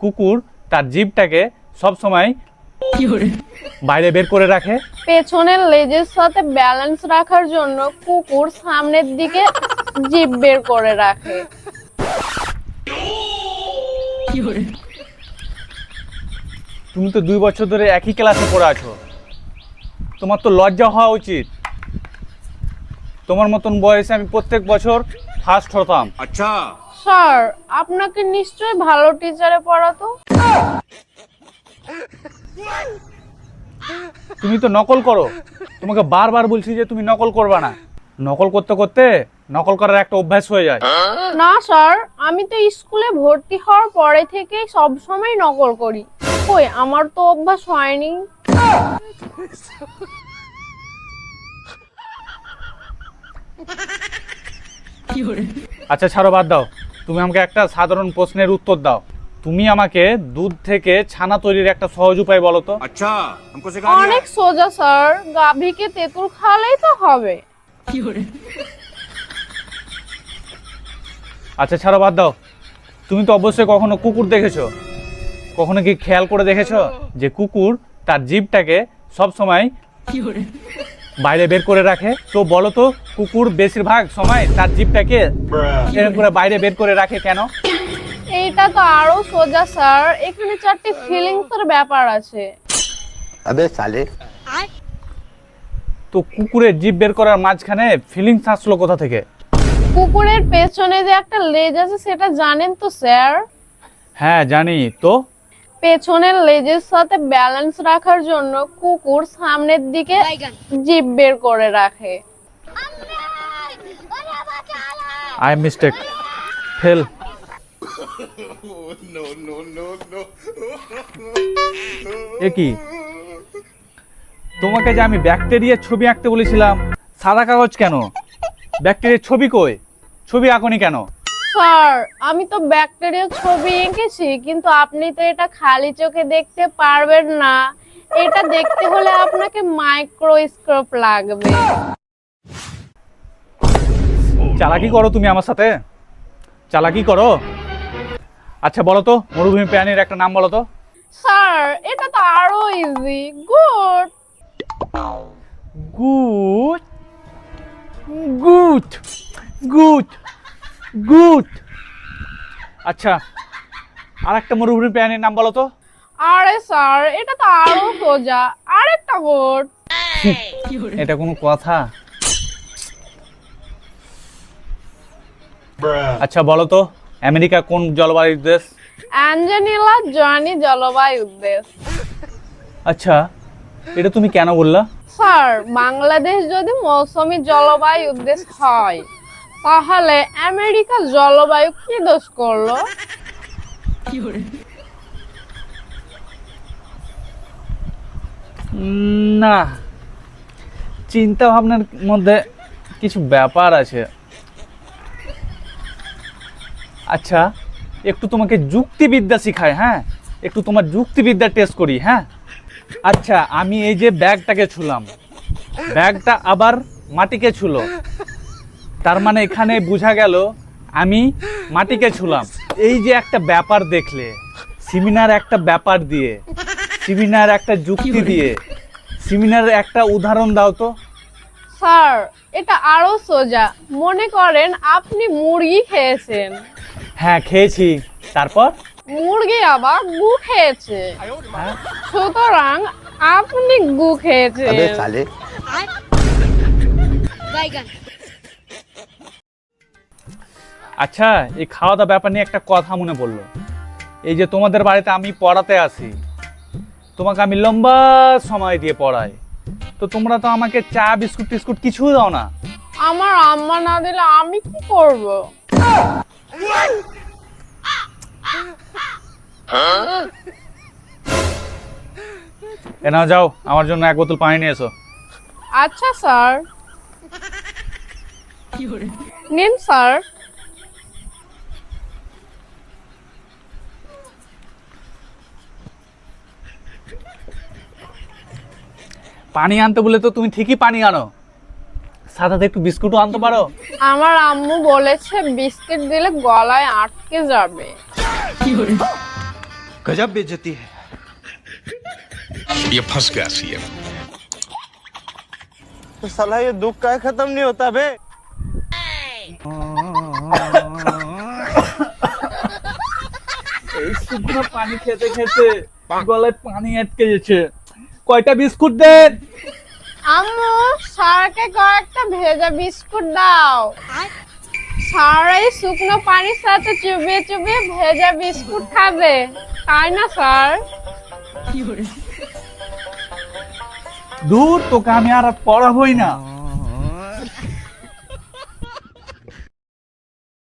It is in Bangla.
কুকুর তার জিভটাকে সব সময় বাইরে বের করে রাখে। পেছনের লেজের সাথে ব্যালেন্স রাখার জন্য কুকুর সামনের দিকে জিভ বের করে রাখে। তুমি তো 2 বছর ধরে একই ক্লাসে পড়ে আছো, তোমার তো লজ্জা হওয়া উচিত। তোমার মতন বয়সে আমি প্রত্যেক বছর ফার্স্ট হতাম। আচ্ছা স্যার, আপনাকে নিশ্চয়ই ভালো টিচারে পড়াতো। তুমি তো নকল করো, তোমাকে বারবার বলছি যে তুমি নকল করবে না। নকল করতে করতে নকল করার একটা অভ্যাস হয়ে যায়। না স্যার, আমি তো স্কুলে ভর্তি হওয়ার পরে থেকেই সব সময় নকল করি। কই, আমার তো অভ্যাস হয়নি। আচ্ছা ছাড়ো, বাদ দাও। তুমি আমাকে একটা সাধারণ প্রশ্নের উত্তর দাও। তুমি আমাকে দুধ থেকে ছানা তৈরির একটা সহজ উপায় বলো তো। अच्छा हमको सिखा दिया অনেক সোজা স্যার, গাভীকে তেঁতুল খাওয়ালেই তো হবে। আচ্ছা ছাড়ো, বাদ দাও। তুমি তো অবশ্যই কখনো কুকুর দেখেছো, কখনো কি খেয়াল করে দেখেছো যে কুকুর তার জিভটাকে সব সময় বাইরে বের করে রাখে? তো বলো তো, কুকুর বেশিরভাগ সময় তার জিভটাকে এরকম করে বাইরে বের করে রাখে কেন? এইটা তো আরো সোজা স্যার, এখানে 4টি ফিলিংস এর ব্যাপার আছে। अबे साले তো কুকুরের জিভ বের করার মাঝখানে ফিলিংস আসলো কোথা থেকে? কুকুরের পেছনে যে একটা লেজ আছে সেটা জানেন তো স্যার? হ্যাঁ জানি তো। পেছনের লেজের সাথে ব্যালেন্স রাখার জন্য কুকুর সামনের দিকে জিভ বের করে রাখে। I mistake, fail. এ কি, তোমাকে যে আমি ব্যাকটেরিয়ার ছবি আঁকতে বলেছিলাম, সাদা কাগজ কেন? ব্যাকটেরিয়ার ছবি কই? ছবি আঁকনি কেন? স্যার, আমি তো ব্যাকটেরিয়ার ছবি এঁকেছি, কিন্তু আপনি তো এটা খালি চোখে দেখতে পারবেন না। এটা দেখতে হলে আপনাকে মাইক্রোস্কোপ লাগবে। চালাকি করো তুমি আমার সাথে, চালাকি করো। আচ্ছা বলো তো, মরুভূমি প্রাণীর একটা নাম বলো তো। স্যার, এটা তো আরো easy. Good. Good good good good. আচ্ছা, আর একটা মরুভূমি প্রাণীর নাম বলো তো। আরে স্যার, এটা তো আরো সোজা। আরেকটা গুড। এটা কোনো কথা? আচ্ছা বলো তো, আমেরিকা কোন জলবায়ুর দেশ? অ্যাঞ্জেলিনা জনি জলবায়ু দেশ। আচ্ছা, এটা তুমি কেন বললা? স্যার, বাংলাদেশ যদি মৌসুমী জলবায়ু দেশ হয়, তাহলে আমেরিকা জলবায়ু কি দোষ করলো? না, চিন্তা ভাবনার মধ্যে কিছু ব্যাপার আছে। আচ্ছা, একটু তোমাকে যুক্তিবিদ্যা শিখাই। হ্যাঁ, একটু তোমার যুক্তিবিদ্যা টেস্ট করি। হ্যাঁ, আচ্ছা আমি এই যে ব্যাগটাকে ছুলাম, ব্যাগটা আবার মাটিকে ছুলো, তার মানে এখানে বোঝা গেল আমি মাটিকে ছুলাম। এই যে একটা ব্যাপার দেখলে, সেমিনার একটা ব্যাপার দিয়ে, সেমিনার একটা যুক্তি দিয়ে, সেমিনারের একটা উদাহরণ দাও তো। স্যার, এটা আরো সোজা। মনে করেন আপনি মুরগি খেয়েছেন, হ্যাঁ খেয়েছি, তারপর? মুরগি আবার গু খেয়েছে, হ্যাঁ? সুতরাং আপনি গু খেয়েছেন। अबे साले আচ্ছা, এই খাওয়া দাওয়া ব্যাপার নিয়ে একটা কথা মনে পড়লো। এই যে তোমাদের বাড়িতে আমি পড়াতে আসি, তোমাকে আমি লম্বা সময় দিয়ে পড়াই, তো তোমরা তো আমাকে চা বিস্কুট টিস্কুট কিছু দাও না। আমার আম্মা না দিলে আমি কি করব? এ নাও, যাও আমার জন্য 1 বোতল পানি নিয়ে এসো। আচ্ছা স্যার। নিন স্যার। পানি আনতে বলে তো তুমি ঠিকই পানি আনো, সাথে একটু বিস্কুটও আনতে পারো। আমার আম্মু বলেছে বিস্কিট দিলে গলায় আটকে যাবে। गजब बेइज्जती है। ये फंस गया सीएम। तो साला ये दुख का खत्म नहीं होता बे। এই শুকনো পানি খেতে খেতে গলায় পানি আটকে গেছে। কয়টা বিস্কুট দেন? আম্মু স্যারকে কয়েকটা ভেজা বিস্কুট দাও। স্যার এই শুকনো পানির সাথে চুবিয়ে চুবিয়ে ভেজা বিস্কুট খাবে, তাই না স্যার? দূর তোকে আমি আর পড়াবই না।